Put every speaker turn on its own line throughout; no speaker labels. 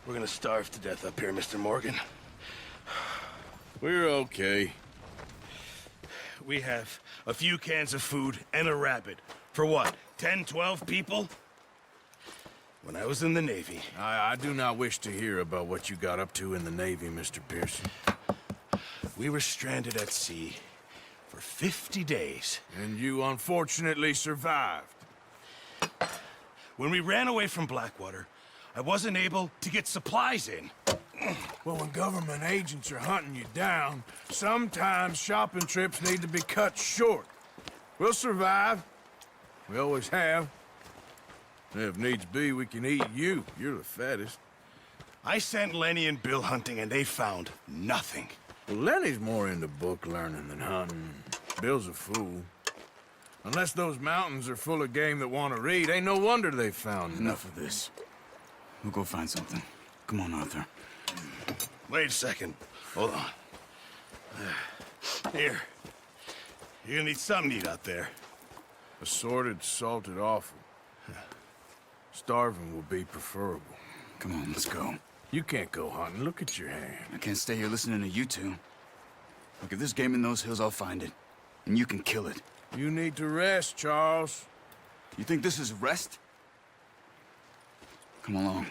We're gonna starve to death up here, Mr. Morgan.
We're okay.
We have a few cans of food and a rabbit. For what, 10, 12 people? When I was in the Navy...
I do not wish to hear about what you got up to in the Navy, Mr. Pearson.
We were stranded at sea for 50 days.
And you unfortunately survived.
When we ran away from Blackwater, I wasn't able to get supplies in.
Well, when government agents are hunting you down, sometimes shopping trips need to be cut short. We'll survive. We always have. If needs be, we can eat you. You're the fattest.
I sent Lenny and Bill hunting, and they found nothing.
Well, Lenny's more into book learning than hunting. Bill's a fool. Unless those mountains are full of game that want to read, ain't no wonder they found
Enough of this. We'll go find something. Come on, Arthur.
Wait a second. Hold on. Here. You're gonna need something to eat out there.
Assorted, salted offal. Starving will be preferable.
Come on, let's go.
You can't go hunting. Look at your hand.
I can't stay here listening to you two. Look, if there's game in those hills, I'll find it. And you can kill it.
You need to rest, Charles.
You think this is rest? Come along.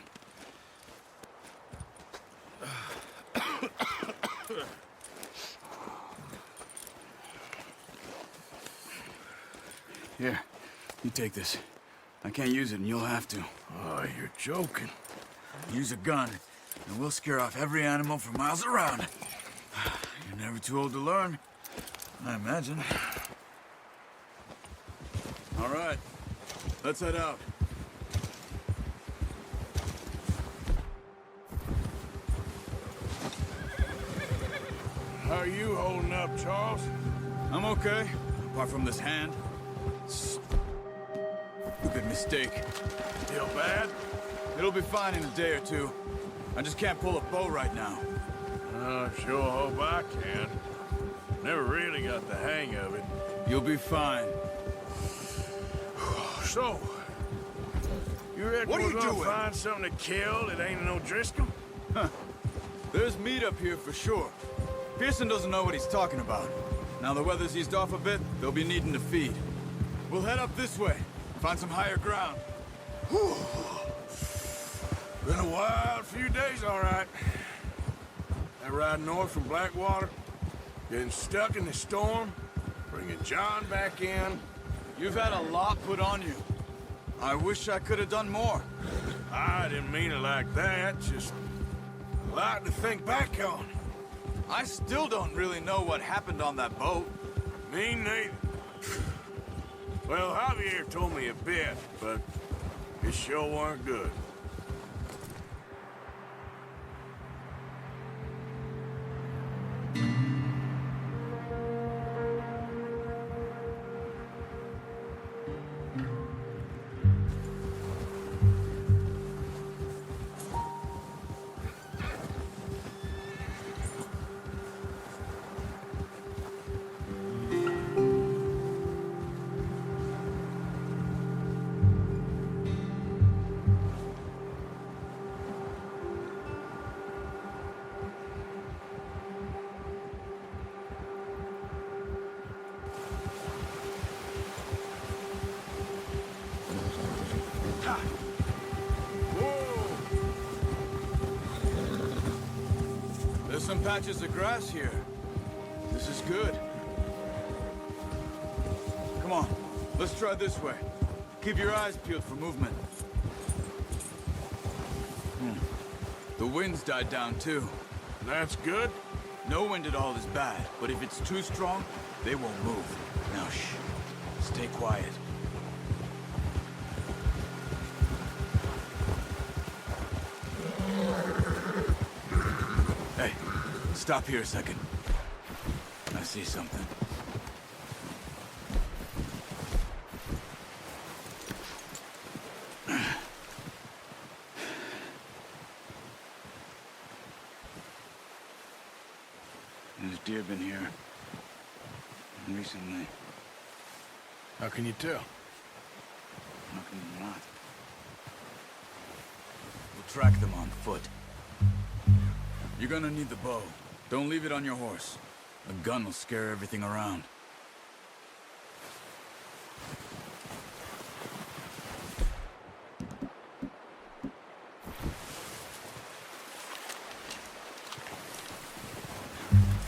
Here, you take this. I can't use it, and you'll have to.
Oh, you're joking.
Use a gun, and we'll scare off every animal for miles around. You're never too old to learn, I imagine. All right, let's head out.
How are you holding up, Charles?
I'm okay, apart from this hand. Stupid mistake.
Feel bad?
It'll be fine in a day or two. I just can't pull a bow right now.
I sure hope I can. Never really got the hang of it.
You'll be fine.
So, you reckon
What are
we're
you
gonna
doing?
find something to kill that ain't no Driscoll?
There's meat up here for sure. Pearson doesn't know what he's talking about. Now the weather's eased off a bit, they'll be needing to feed. We'll head up this way, find some higher ground.
Whew. Been a wild few days, all right. That ride north from Blackwater, getting stuck in the storm, bringing John back in.
You've had a lot put on you. I wish I could have done more.
I didn't mean it like that, just a lot to think back on.
I still don't really know what happened on that boat.
Me neither. Well, Javier told me a bit, but it sure weren't good.
There's some patches of grass here. This is good. Come on, let's try this way. Keep your eyes peeled for movement. The wind's died down too.
That's good.
No wind at all is bad, but if it's too strong, they won't move. Now shh, stay quiet. Hey, stop here a second. I see something. There's deer been here recently.
How can you tell?
How can you not? We'll track them on foot. You're gonna need the bow. Don't leave it on your horse. A gun will scare everything around.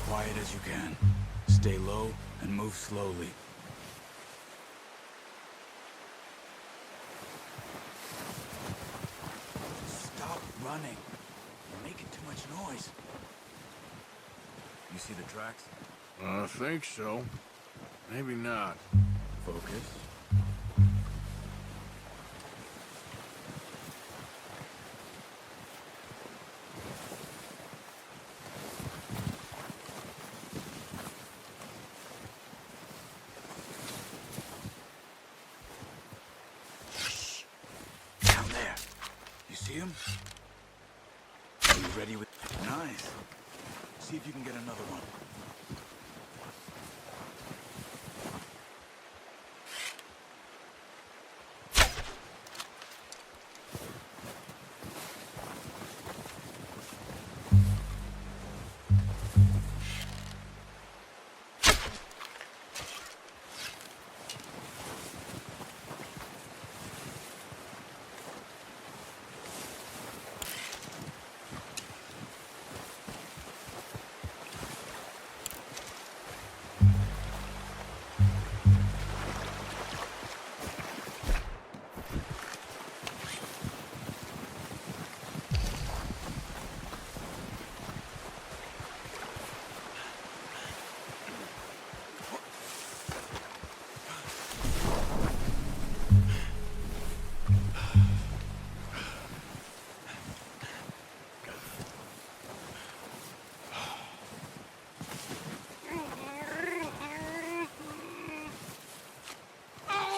Quiet as you can. Stay low and move slowly. Stop running. You're making too much noise. You see the tracks?
I think so. Maybe not.
Focus. Down there. You see him? Are you ready with... Nice. See if you can get another one.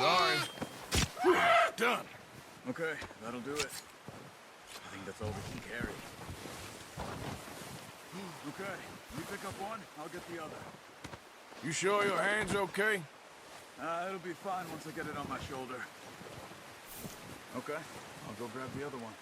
Sorry. Done.
Okay, that'll do it. I think that's all we can carry. Okay, you pick up one, I'll get the other.
You sure your hand's okay?
It'll be fine once I get it on my shoulder. Okay, I'll go grab the other one.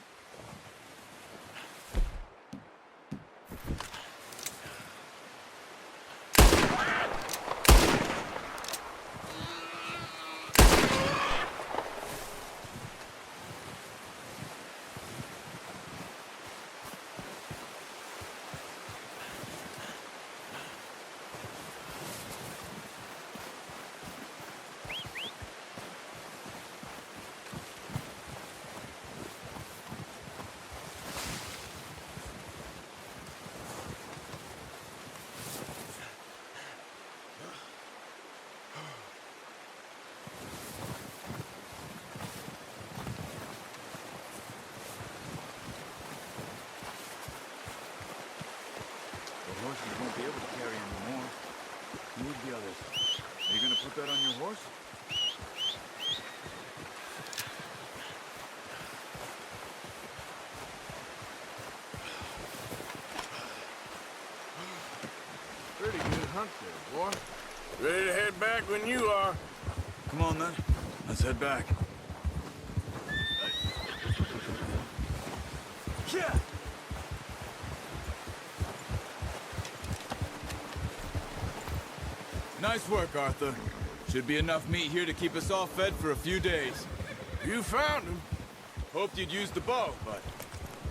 The horses won't be able to carry anymore. Move the others. Are you gonna put that on your horse?
Pretty good hunt there, boy. Ready to head back when you are.
Come on then. Let's head back. Yeah. Nice work, Arthur. Should be enough meat here to keep us all fed for a few days.
You found him.
Hoped you'd use the bow, but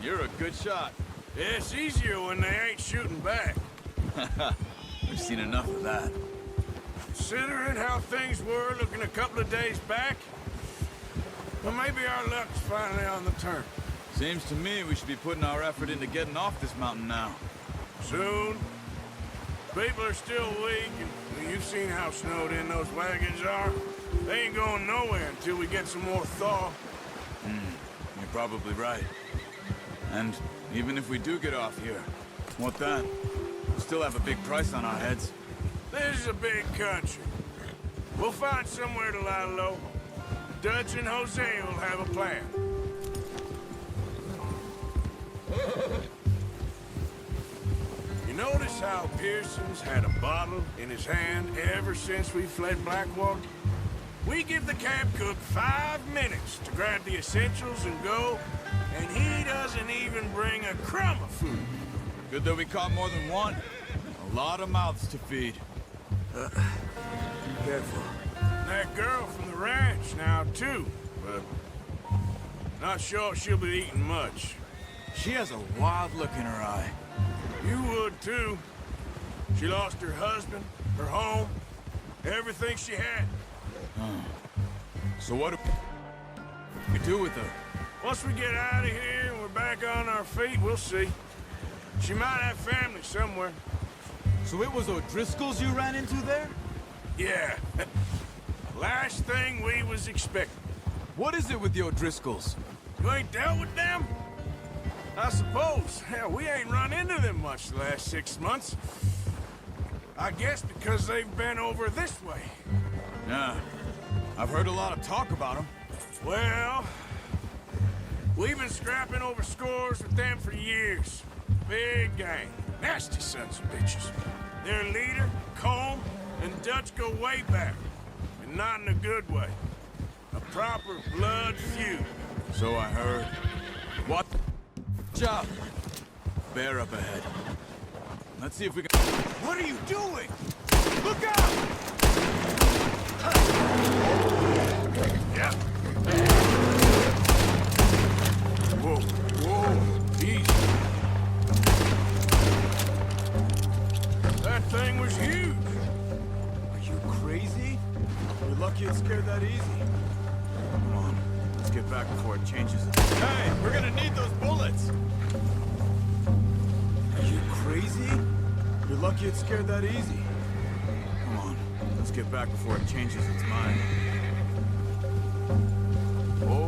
you're a good shot.
Yeah, it's easier when they ain't shooting back.
We've seen enough of that.
Considering how things were looking a couple of days back, well, maybe our luck's finally on the turn.
Seems to me we should be putting our effort into getting off this mountain now.
Soon. People are still weak, and you've seen how snowed in those wagons are. They ain't going nowhere until we get some more thaw.
You're probably right. And even if we do get off here, what then? We'll still have a big price on our heads.
This is a big country. We'll find somewhere to lie low. Dutch and Jose will have a plan. You notice how Pearson's had a bottle in his hand ever since we fled Blackwater? We give the camp cook 5 minutes to grab the essentials and go, and he doesn't even bring a crumb of food.
Good that we caught more than one. A lot of mouths to feed.
Careful. That girl from the ranch now, too, but not sure she'll be eating much.
She has a wild look in her eye.
You would, too. She lost her husband, her home, everything she had.
So what do we do with her?
Once we get out of here and we're back on our feet, we'll see. She might have family somewhere.
So it was O'Driscoll's you ran into there?
Yeah. Last thing we was expecting.
What is it with the O'Driscolls?
You ain't dealt with them? I suppose. Hell, we ain't run into them much the last 6 months. I guess because they've been over this way.
Yeah. I've heard a lot of talk about them.
Well, we've been scrapping over scores with them for years. Big gang. Nasty sons of bitches. Their leader, Colm, and Dutch go way back. And not in a good way. A proper blood feud.
So I heard. What? Job. Bear up ahead. Let's see if we can... What are you doing? Look out!
Yeah. Whoa, whoa, easy. That thing was huge.
Are you crazy? You're lucky it scared that easy. Come on, let's get back before it changes. Hey, we're gonna need those bullets! Are you crazy? You're lucky it scared that easy. Come on, let's get back before it changes its mind. Oh.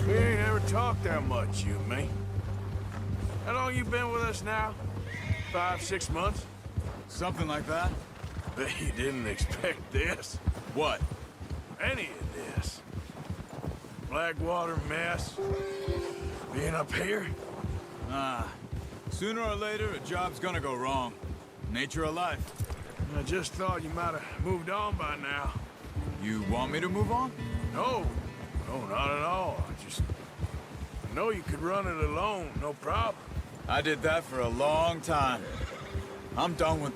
We ain't ever talked that much, you and me. How long you been with us now? 5, 6 months?
Something like that?
Bet you didn't expect this.
What?
Any of this. Blackwater mess. Being up here?
Ah. Sooner or later, a job's gonna go wrong. Nature of life.
I just thought you might have moved on by now.
You want me to move on?
No. No, not at all. I know you could run it alone, no problem.
I did that for a long time. I'm done with...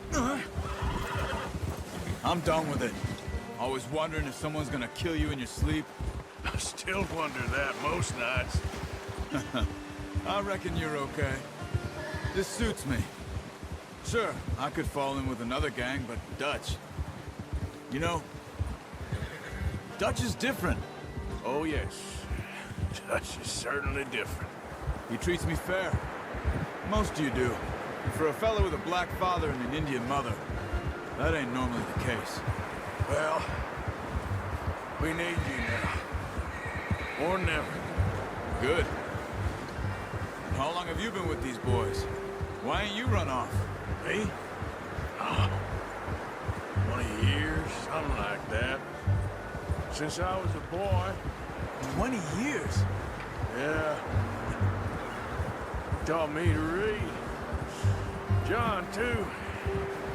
I'm done with it. Always wondering if someone's gonna kill you in your sleep.
I still wonder that most nights.
I reckon you're okay. This suits me. Sure, I could fall in with another gang, but Dutch... You know, Dutch is different.
Oh, yes. Dutch is certainly different.
He treats me fair. Most of you do. And for a fella with a black father and an Indian mother, that ain't normally the case.
Well, we need you now. Or never.
Good. How long have you been with these boys? Why ain't you run off?
Me? Oh, 20 years, something like that. Since I was a boy.
20 years?
Yeah. Taught me to read. John, too.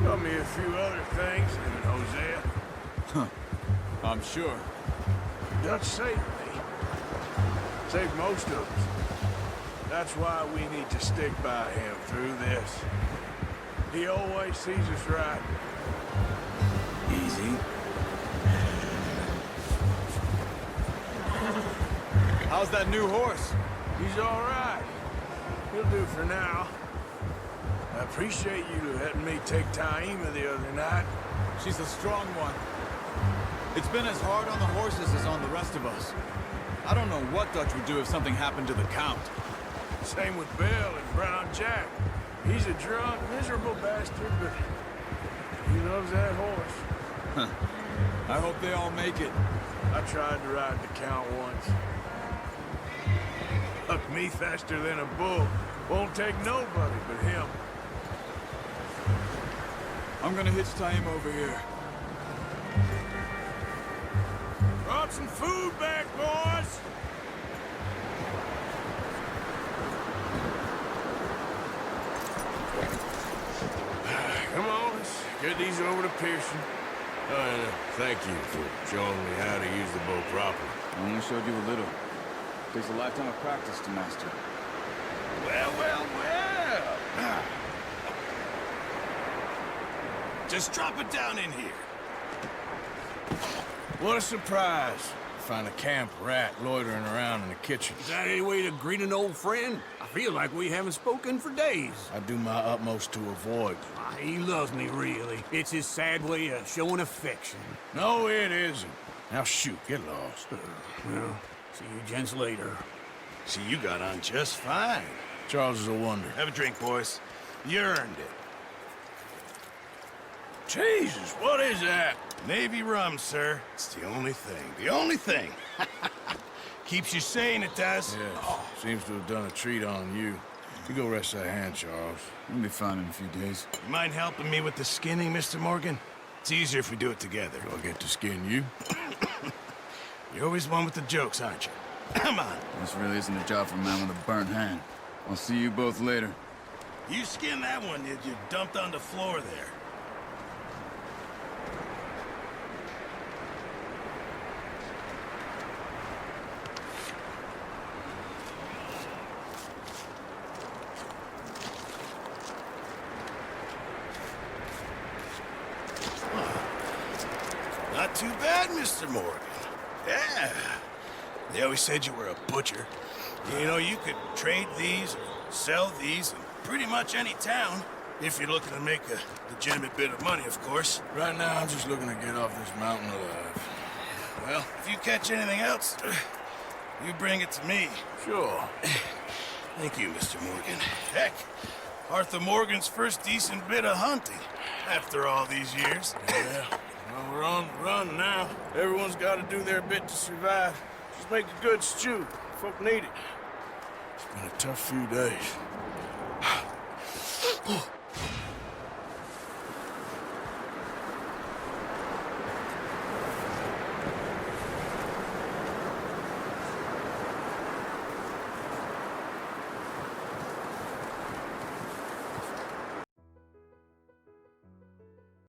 Taught me a few other things, him and Hosea.
Huh. I'm sure.
Dutch saved me. Saved most of us. That's why we need to stick by him through this. He always sees us right.
Easy. How's that new horse?
He's all right. He'll do for now. I appreciate you letting me take Taima the other night.
She's a strong one. It's been as hard on the horses as on the rest of us. I don't know what Dutch would do if something happened to the Count.
Same with Bill and Brown Jack. He's a drunk, miserable bastard, but he loves that horse.
Huh. I hope they all make it.
I tried to ride the Count once. Hucked me faster than a bull. Won't take nobody but him.
I'm gonna hitch Taima over here.
Want some food back, boys? Come on, let's get these over to Pearson. And thank you for showing me how to use the bow properly.
I only showed you a little. Takes a lifetime of practice to master.
Well, well, well. Just drop it down in here.
What a surprise. Find a camp rat loitering around in the kitchen.
Is that any way to greet an old friend? I feel like we haven't spoken for days.
I do my utmost to avoid.
He loves me, really. It's his sad way of showing affection.
No, it isn't. Now shoot, get lost.
Well, see you gents later.
See, you got on just fine.
Charles is a wonder.
Have a drink, boys. You earned it.
Jesus, what is that?
Navy rum, sir. It's the only thing. The only thing. Keeps you sane, it does.
Yes, seems to have done a treat on you. You go rest that hand, Charles.
We'll be fine in a few days.
You mind helping me with the skinning, Mr. Morgan? It's easier if we do it together.
Do I get to skin you?
You're always one with the jokes, aren't you? Come on.
This really isn't a job for a man with a burnt hand. I'll see you both later.
You skin that one you dumped on the floor there. Not too bad, Mr. Morgan. Yeah. They always said you were a butcher. You know, you could trade these or sell these in pretty much any town, if you're looking to make a legitimate bit of money, of course.
Right now, I'm just looking to get off this mountain alive.
Well, if you catch anything else, you bring it to me.
Sure.
Thank you, Mr. Morgan. Heck, Arthur Morgan's first decent bit of hunting after all these years.
Yeah. Well, we're on the run now. Everyone's got to do their bit to survive. Just make a good stew. Folk need it. It's been a tough few days.